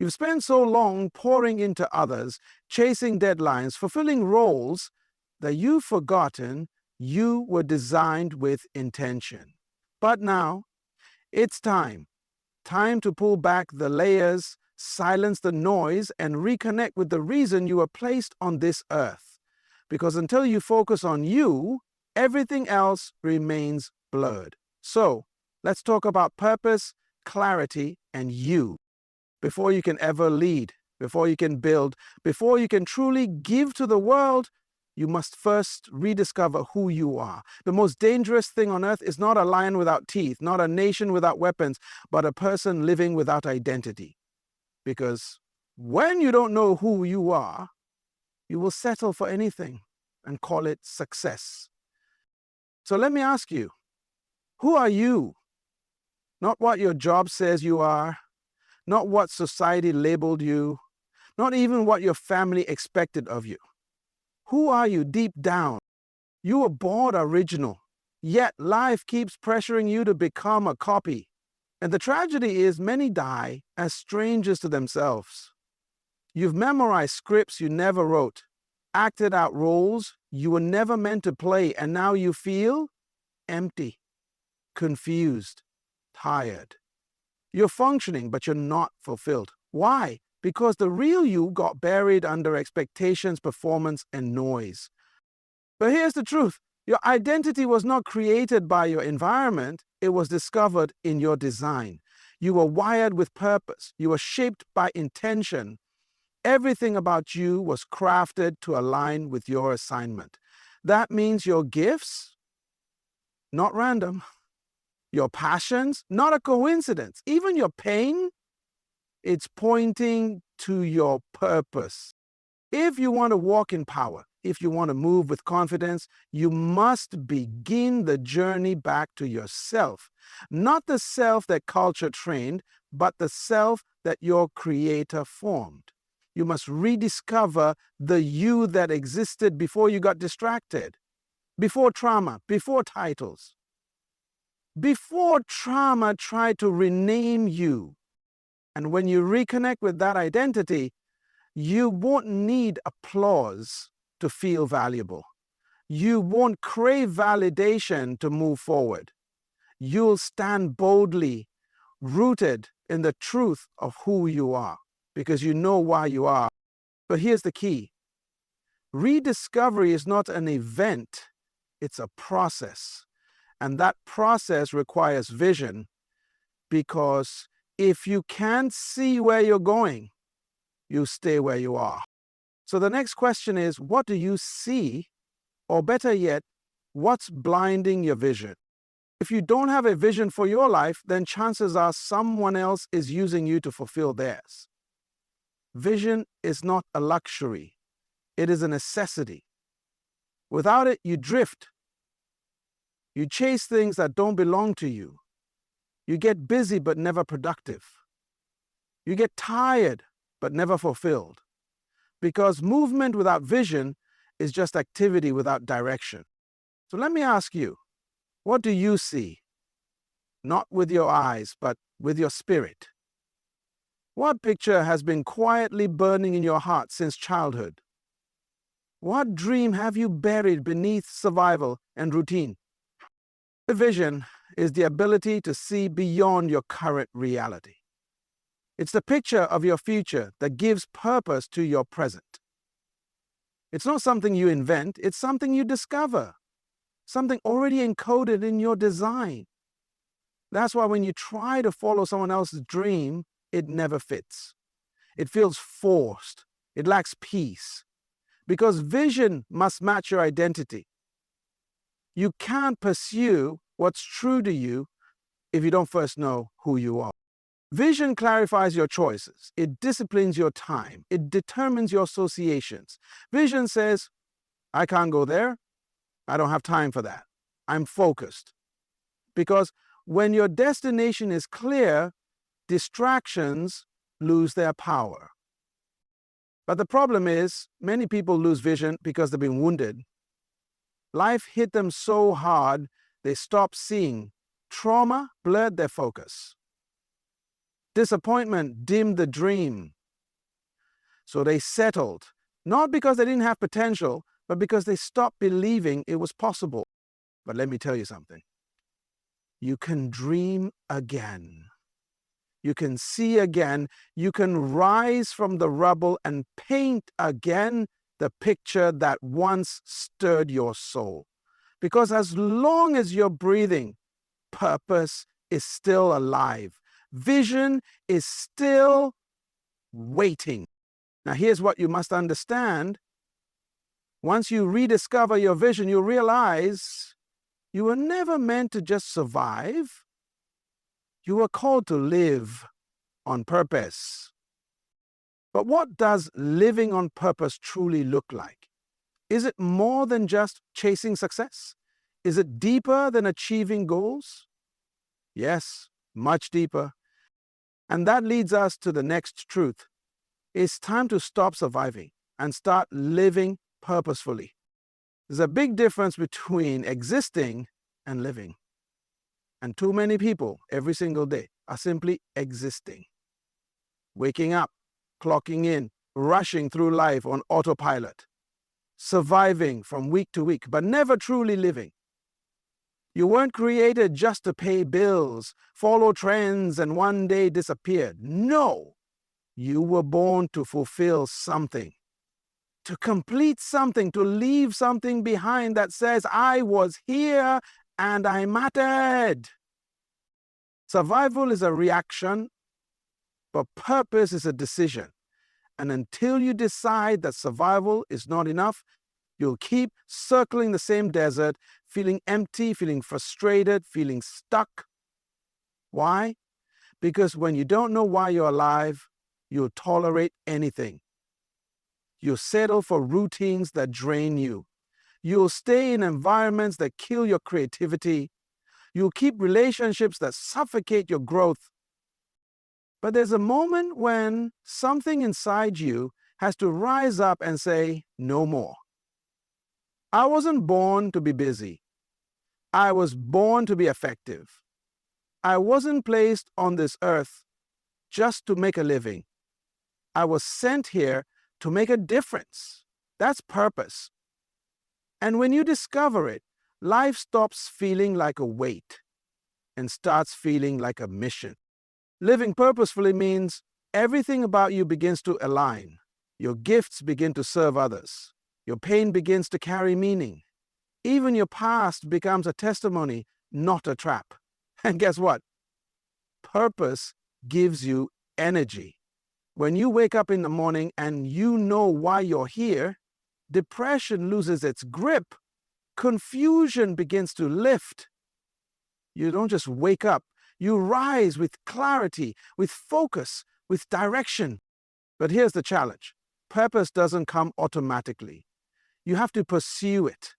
You've spent so long pouring into others, chasing deadlines, fulfilling roles, that you've forgotten you were designed with intention. But now, it's time to pull back the layers, silence the noise, and reconnect with the reason you were placed on this earth. Because until you focus on you, everything else remains blurred. So, let's talk about purpose, clarity, and you. Before you can ever lead, before you can build, before you can truly give to the world, you must first rediscover who you are. The most dangerous thing on earth is not a lion without teeth, not a nation without weapons, but a person living without identity. Because when you don't know who you are, you will settle for anything and call it success. So let me ask you, who are you? Not what your job says you are, not what society labeled you, not even what your family expected of you. Who are you deep down? You were born original, yet life keeps pressuring you to become a copy. And the tragedy is many die as strangers to themselves. You've memorized scripts you never wrote, acted out roles you were never meant to play, and now you feel empty, confused, tired. You're functioning, but you're not fulfilled. Why? Because the real you got buried under expectations, performance, and noise. But here's the truth. Your identity was not created by your environment. It was discovered in your design. You were wired with purpose. You were shaped by intention. Everything about you was crafted to align with your assignment. That means your gifts, not random. Your passions, not a coincidence. Even your pain, it's pointing to your purpose. If you want to walk in power, if you want to move with confidence, you must begin the journey back to yourself. Not the self that culture trained, but the self that your creator formed. You must rediscover the you that existed before you got distracted, before trauma, before titles. Before trauma tried to rename you. And when you reconnect with that identity, you won't need applause to feel valuable. You won't crave validation to move forward. You'll stand boldly, rooted in the truth of who you are, because you know why you are. But here's the key. Rediscovery is not an event, it's a process. And that process requires vision, because if you can't see where you're going, you stay where you are. So the next question is, what do you see? Or better yet, what's blinding your vision? If you don't have a vision for your life, then chances are someone else is using you to fulfill theirs. Vision is not a luxury. It is a necessity. Without it, you drift. You chase things that don't belong to you. You get busy but never productive. You get tired but never fulfilled. Because movement without vision is just activity without direction. So let me ask you, what do you see? Not with your eyes, but with your spirit. What picture has been quietly burning in your heart since childhood? What dream have you buried beneath survival and routine? The vision is the ability to see beyond your current reality. It's the picture of your future that gives purpose to your present. It's not something you invent, it's something you discover, something already encoded in your design. That's why when you try to follow someone else's dream, it never fits. It feels forced. It lacks peace. Because vision must match your identity. You can't pursue what's true to you if you don't first know who you are. Vision clarifies your choices. It disciplines your time. It determines your associations. Vision says, I can't go there. I don't have time for that. I'm focused. Because when your destination is clear, distractions lose their power. But the problem is, many people lose vision because they've been wounded. Life hit them so hard, they stopped seeing. Trauma blurred their focus. Disappointment dimmed the dream. So they settled, not because they didn't have potential, but because they stopped believing it was possible. But let me tell you something. You can dream again. You can see again. You can rise from the rubble and paint again the picture that once stirred your soul. Because as long as you're breathing, purpose is still alive. Vision is still waiting. Now, here's what you must understand. Once you rediscover your vision, you realize you were never meant to just survive. You were called to live on purpose. But what does living on purpose truly look like? Is it more than just chasing success? Is it deeper than achieving goals? Yes, much deeper. And that leads us to the next truth. It's time to stop surviving and start living purposefully. There's a big difference between existing and living. And too many people every single day are simply existing. Waking up, clocking in, rushing through life on autopilot. Surviving from week to week, but never truly living. You weren't created just to pay bills, follow trends, and one day disappear. No, you were born to fulfill something, to complete something, to leave something behind that says, I was here and I mattered. Survival is a reaction, but purpose is a decision. And until you decide that survival is not enough, you'll keep circling the same desert, feeling empty, feeling frustrated, feeling stuck. Why? Because when you don't know why you're alive, you'll tolerate anything. You'll settle for routines that drain you. You'll stay in environments that kill your creativity. You'll keep relationships that suffocate your growth. But there's a moment when something inside you has to rise up and say, no more. I wasn't born to be busy. I was born to be effective. I wasn't placed on this earth just to make a living. I was sent here to make a difference. That's purpose. And when you discover it, life stops feeling like a weight and starts feeling like a mission. Living purposefully means everything about you begins to align. Your gifts begin to serve others. Your pain begins to carry meaning. Even your past becomes a testimony, not a trap. And guess what? Purpose gives you energy. When you wake up in the morning and you know why you're here, depression loses its grip. Confusion begins to lift. You don't just wake up. You rise with clarity, with focus, with direction. But here's the challenge. Purpose doesn't come automatically. You have to pursue it.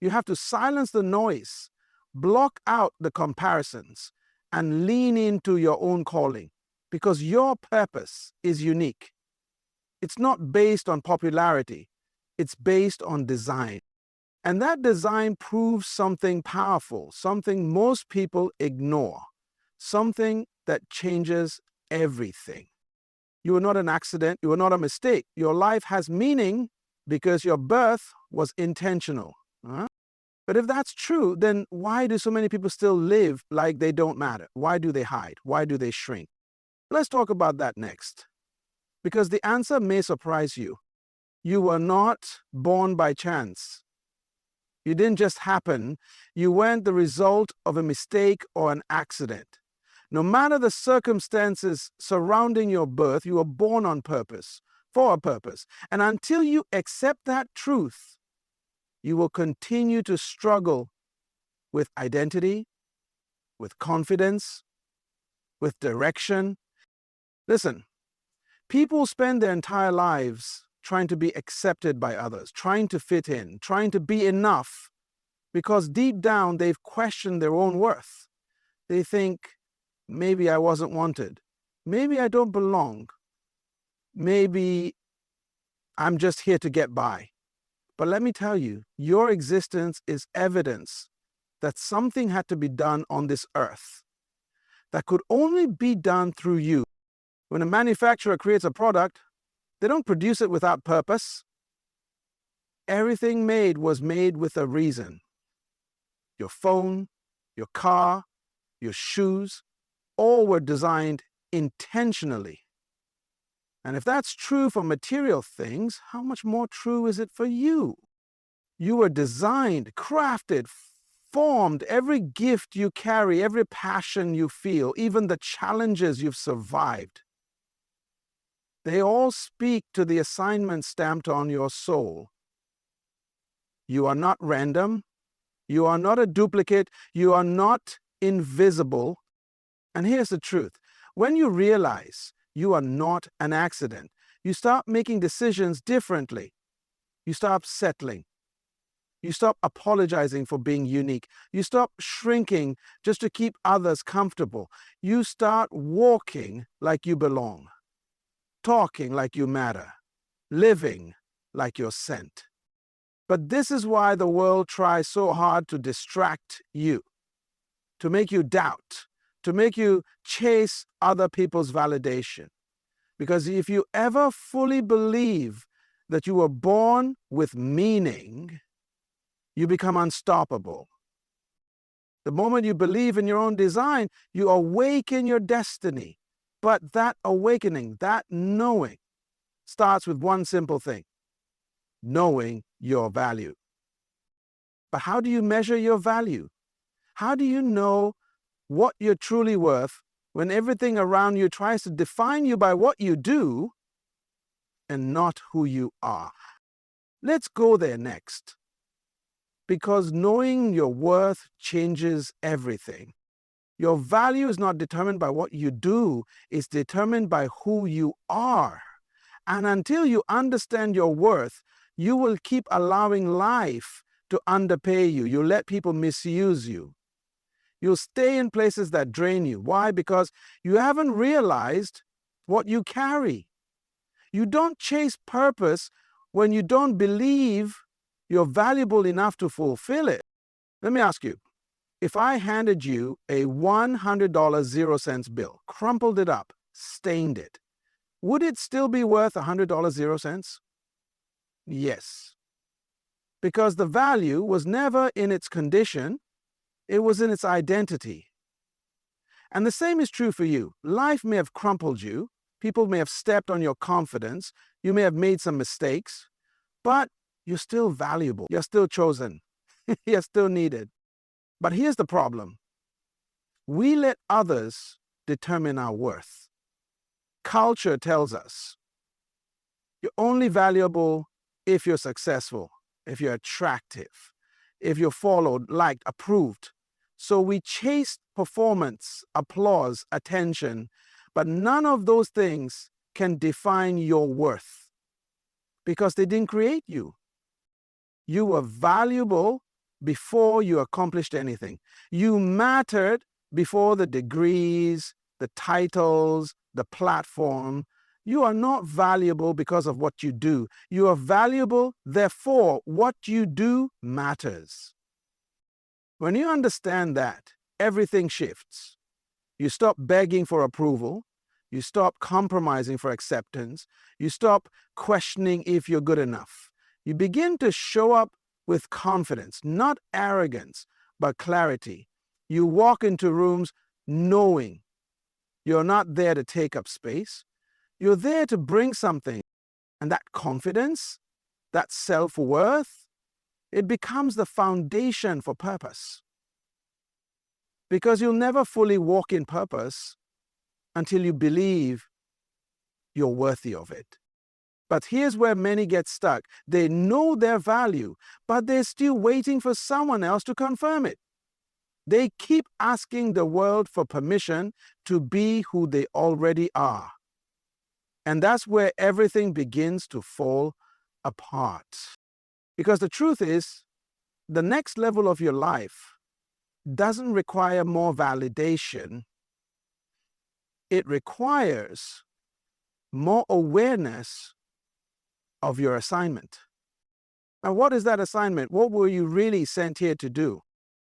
You have to silence the noise, block out the comparisons, and lean into your own calling, because your purpose is unique. It's not based on popularity. It's based on design. And that design proves something powerful, something most people ignore, something that changes everything. You are not an accident. You are not a mistake. Your life has meaning because your birth was intentional. But if that's true, then why do so many people still live like they don't matter? Why do they hide? Why do they shrink? Let's talk about that next. Because the answer may surprise you. You were not born by chance. You didn't just happen. You weren't the result of a mistake or an accident. No matter the circumstances surrounding your birth, you were born on purpose, for a purpose. And until you accept that truth, you will continue to struggle with identity, with confidence, with direction. Listen, people spend their entire lives trying to be accepted by others, trying to fit in, trying to be enough, because deep down they've questioned their own worth. They think, maybe I wasn't wanted. Maybe I don't belong. Maybe I'm just here to get by. But let me tell you, your existence is evidence that something had to be done on this earth that could only be done through you. When a manufacturer creates a product, they don't produce it without purpose. Everything made was made with a reason. Your phone, your car, your shoes, all were designed intentionally. And if that's true for material things, how much more true is it for you? You were designed, crafted, formed. Every gift you carry, every passion you feel, even the challenges you've survived, they all speak to the assignment stamped on your soul. You are not random. You are not a duplicate. You are not invisible. And here's the truth. When you realize you are not an accident, you start making decisions differently. You stop settling. You stop apologizing for being unique. You stop shrinking just to keep others comfortable. You start walking like you belong, talking like you matter, living like you're sent. But this is why the world tries so hard to distract you, to make you doubt, to make you chase other people's validation. Because if you ever fully believe that you were born with meaning, you become unstoppable. The moment you believe in your own design, you awaken your destiny. But that awakening, that knowing, starts with one simple thing: knowing your value. But how do you measure your value? How do you know what you're truly worth when everything around you tries to define you by what you do and not who you are? Let's go there next. Because knowing your worth changes everything. Your value is not determined by what you do, it's determined by who you are. And until you understand your worth, you will keep allowing life to underpay you. You'll let people misuse you. You'll stay in places that drain you. Why? Because you haven't realized what you carry. You don't chase purpose when you don't believe you're valuable enough to fulfill it. Let me ask you, if I handed you a $100 0 cents bill, crumpled it up, stained it, would it still be worth $100 0 cents? Yes. Because the value was never in its condition, it was in its identity. And the same is true for you. Life may have crumpled you, people may have stepped on your confidence, you may have made some mistakes, but you're still valuable, you're still chosen, you're still needed. But here's the problem. We let others determine our worth. Culture tells us you're only valuable if you're successful, if you're attractive, if you're followed, liked, approved. So we chase performance, applause, attention, but none of those things can define your worth because they didn't create you. You were valuable before you accomplished anything. You mattered before the degrees, the titles, the platform. You are not valuable because of what you do. You are valuable, therefore, what you do matters. When you understand that, everything shifts. You stop begging for approval. You stop compromising for acceptance. You stop questioning if you're good enough. You begin to show up with confidence, not arrogance, but clarity. You walk into rooms knowing you're not there to take up space. You're there to bring something. And that confidence, that self-worth, it becomes the foundation for purpose. Because you'll never fully walk in purpose until you believe you're worthy of it. But here's where many get stuck. They know their value, but they're still waiting for someone else to confirm it. They keep asking the world for permission to be who they already are. And that's where everything begins to fall apart. Because the truth is, the next level of your life doesn't require more validation. It requires more awareness of your assignment. Now, what is that assignment? What were you really sent here to do?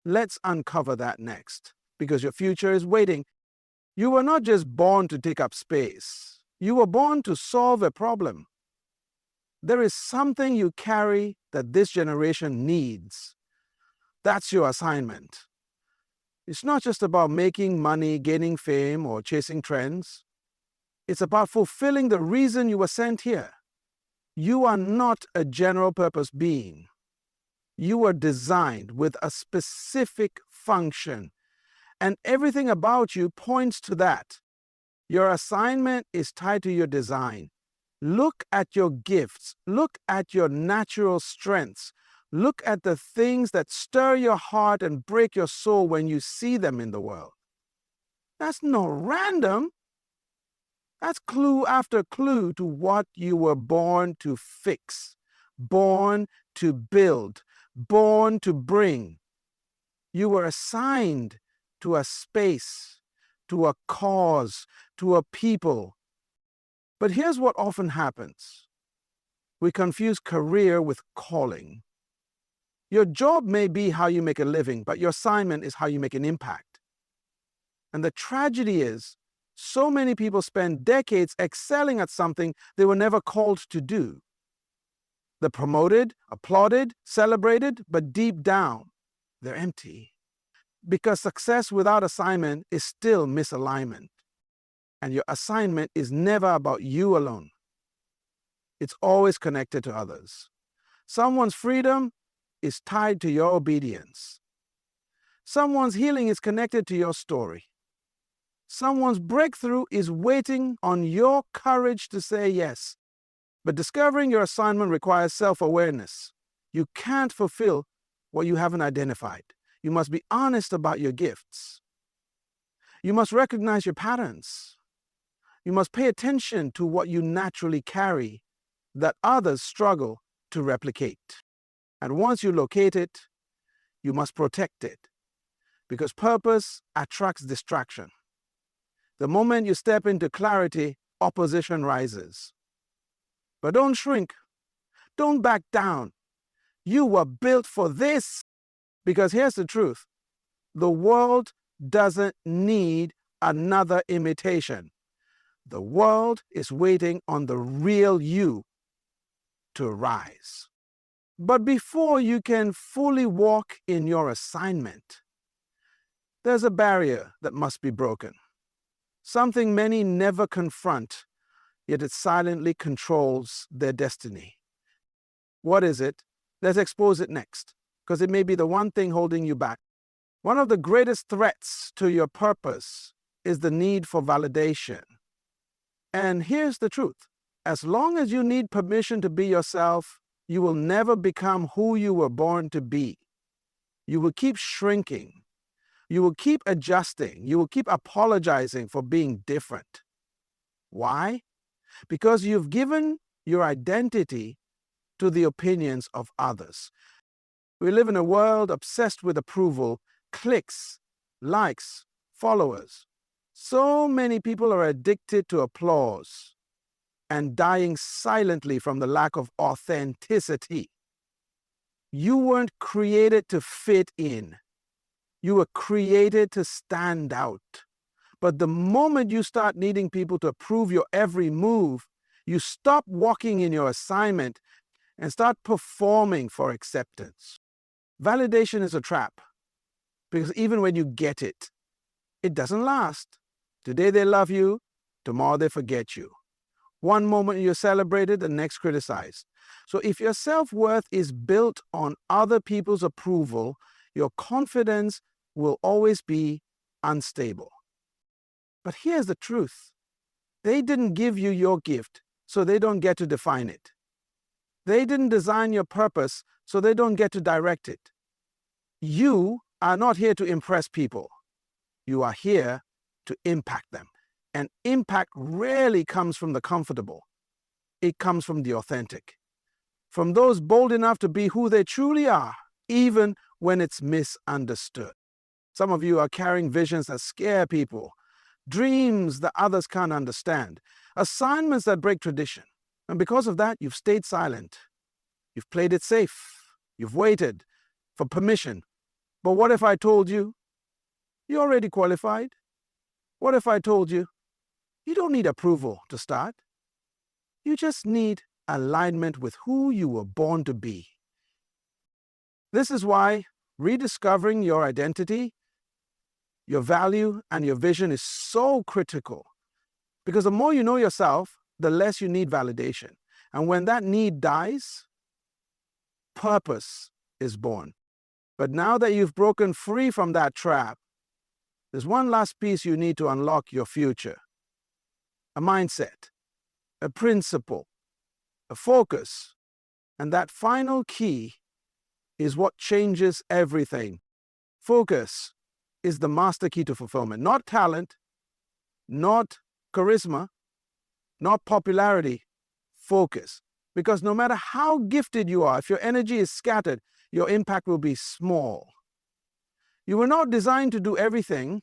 Let's uncover that next, because your future is waiting. You were not just born to take up space. You were born to solve a problem. There is something you carry that this generation needs. That's your assignment. It's not just about making money, gaining fame, or chasing trends. It's about fulfilling the reason you were sent here. You are not a general purpose being. You were designed with a specific function, and everything about you points to that. Your assignment is tied to your design. Look at your gifts. Look at your natural strengths. Look at the things that stir your heart and break your soul when you see them in the world. That's not random. That's clue after clue to what you were born to fix, born to build, born to bring. You were assigned to a space, to a cause, to a people. But here's what often happens. We confuse career with calling. Your job may be how you make a living, but your assignment is how you make an impact. And the tragedy is, so many people spend decades excelling at something they were never called to do. They're promoted, applauded, celebrated, but deep down, they're empty. Because success without assignment is still misalignment. And your assignment is never about you alone. It's always connected to others. Someone's freedom is tied to your obedience. Someone's healing is connected to your story. Someone's breakthrough is waiting on your courage to say yes. But discovering your assignment requires self-awareness. You can't fulfill what you haven't identified. You must be honest about your gifts. You must recognize your patterns. You must pay attention to what you naturally carry that others struggle to replicate. And once you locate it, you must protect it, because purpose attracts distraction. The moment you step into clarity, opposition rises. But don't shrink. Don't back down. You were built for this. Because here's the truth. The world doesn't need another imitation. The world is waiting on the real you to rise. But before you can fully walk in your assignment, there's a barrier that must be broken. Something many never confront, yet it silently controls their destiny. What is it? Let's expose it next, because it may be the one thing holding you back. One of the greatest threats to your purpose is the need for validation. And here's the truth. As long as you need permission to be yourself, you will never become who you were born to be. You will keep shrinking. You will keep adjusting. You will keep apologizing for being different. Why? Because you've given your identity to the opinions of others. We live in a world obsessed with approval, clicks, likes, followers. So many people are addicted to applause and dying silently from the lack of authenticity. You weren't created to fit in. You were created to stand out. But the moment you start needing people to approve your every move, you stop walking in your assignment and start performing for acceptance. Validation is a trap, because even when you get it, it doesn't last. Today they love you, tomorrow they forget you. One moment you're celebrated, the next criticized. So if your self-worth is built on other people's approval, your confidence will always be unstable. But here's the truth. They didn't give you your gift, so they don't get to define it. They didn't design your purpose, so they don't get to direct it. You are not here to impress people. You are here to impact them. And impact rarely comes from the comfortable. It comes from the authentic. From those bold enough to be who they truly are, even when it's misunderstood. Some of you are carrying visions that scare people, dreams that others can't understand, assignments that break tradition. And because of that, you've stayed silent. You've played it safe. You've waited for permission. But what if I told you, you're already qualified? What if I told you, you don't need approval to start? You just need alignment with who you were born to be. This is why rediscovering your identity, your value, and your vision is so critical. Because the more you know yourself, the less you need validation. And when that need dies, purpose is born. But now that you've broken free from that trap, there's one last piece you need to unlock your future. A mindset, a principle, a focus. And that final key is what changes everything. Focus is the master key to fulfillment. Not talent, not charisma, not popularity. Focus. Because no matter how gifted you are, if your energy is scattered, your impact will be small. You were not designed to do everything.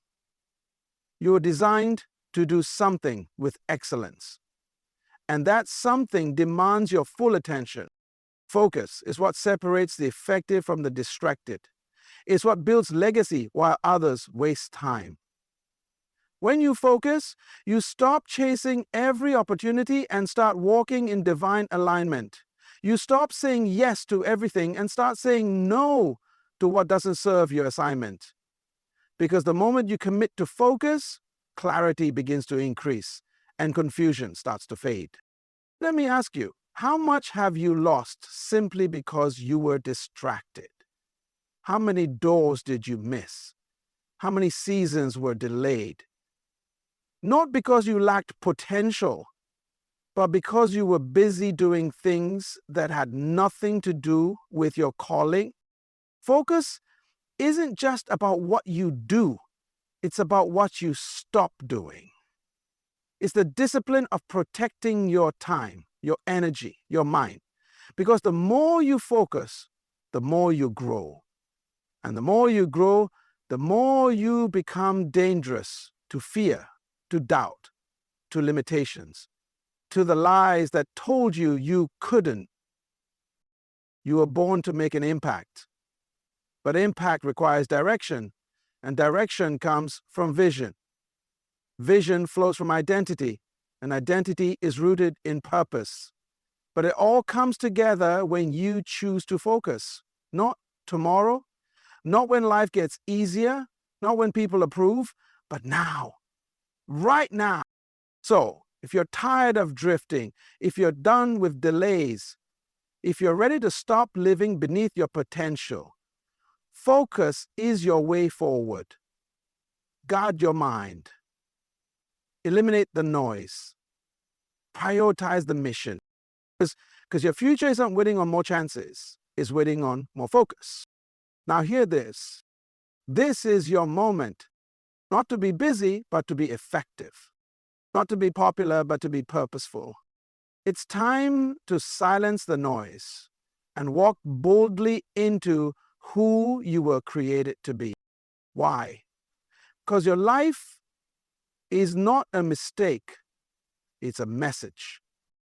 You were designed to do something with excellence. And that something demands your full attention. Focus is what separates the effective from the distracted. It's what builds legacy while others waste time. When you focus, you stop chasing every opportunity and start walking in divine alignment. You stop saying yes to everything and start saying no to what doesn't serve your assignment. Because the moment you commit to focus, clarity begins to increase and confusion starts to fade. Let me ask you, how much have you lost simply because you were distracted? How many doors did you miss? How many seasons were delayed? Not because you lacked potential, but because you were busy doing things that had nothing to do with your calling. Focus isn't just about what you do, it's about what you stop doing. It's the discipline of protecting your time, your energy, your mind. Because the more you focus, the more you grow. And the more you grow, the more you become dangerous to fear, to doubt, to limitations, to the lies that told you you couldn't. You were born to make an impact. But impact requires direction, and direction comes from vision. Vision flows from identity, and identity is rooted in purpose. But it all comes together when you choose to focus. Not tomorrow, not when life gets easier, not when people approve, but now. Right now. So, if you're tired of drifting, if you're done with delays, if you're ready to stop living beneath your potential, focus is your way forward. Guard your mind. Eliminate the noise. Prioritize the mission. Because your future isn't waiting on more chances, it's waiting on more focus. Now hear this. This is your moment. Not to be busy, but to be effective. Not to be popular, but to be purposeful. It's time to silence the noise and walk boldly into who you were created to be. Why? Because your life is not a mistake, it's a message.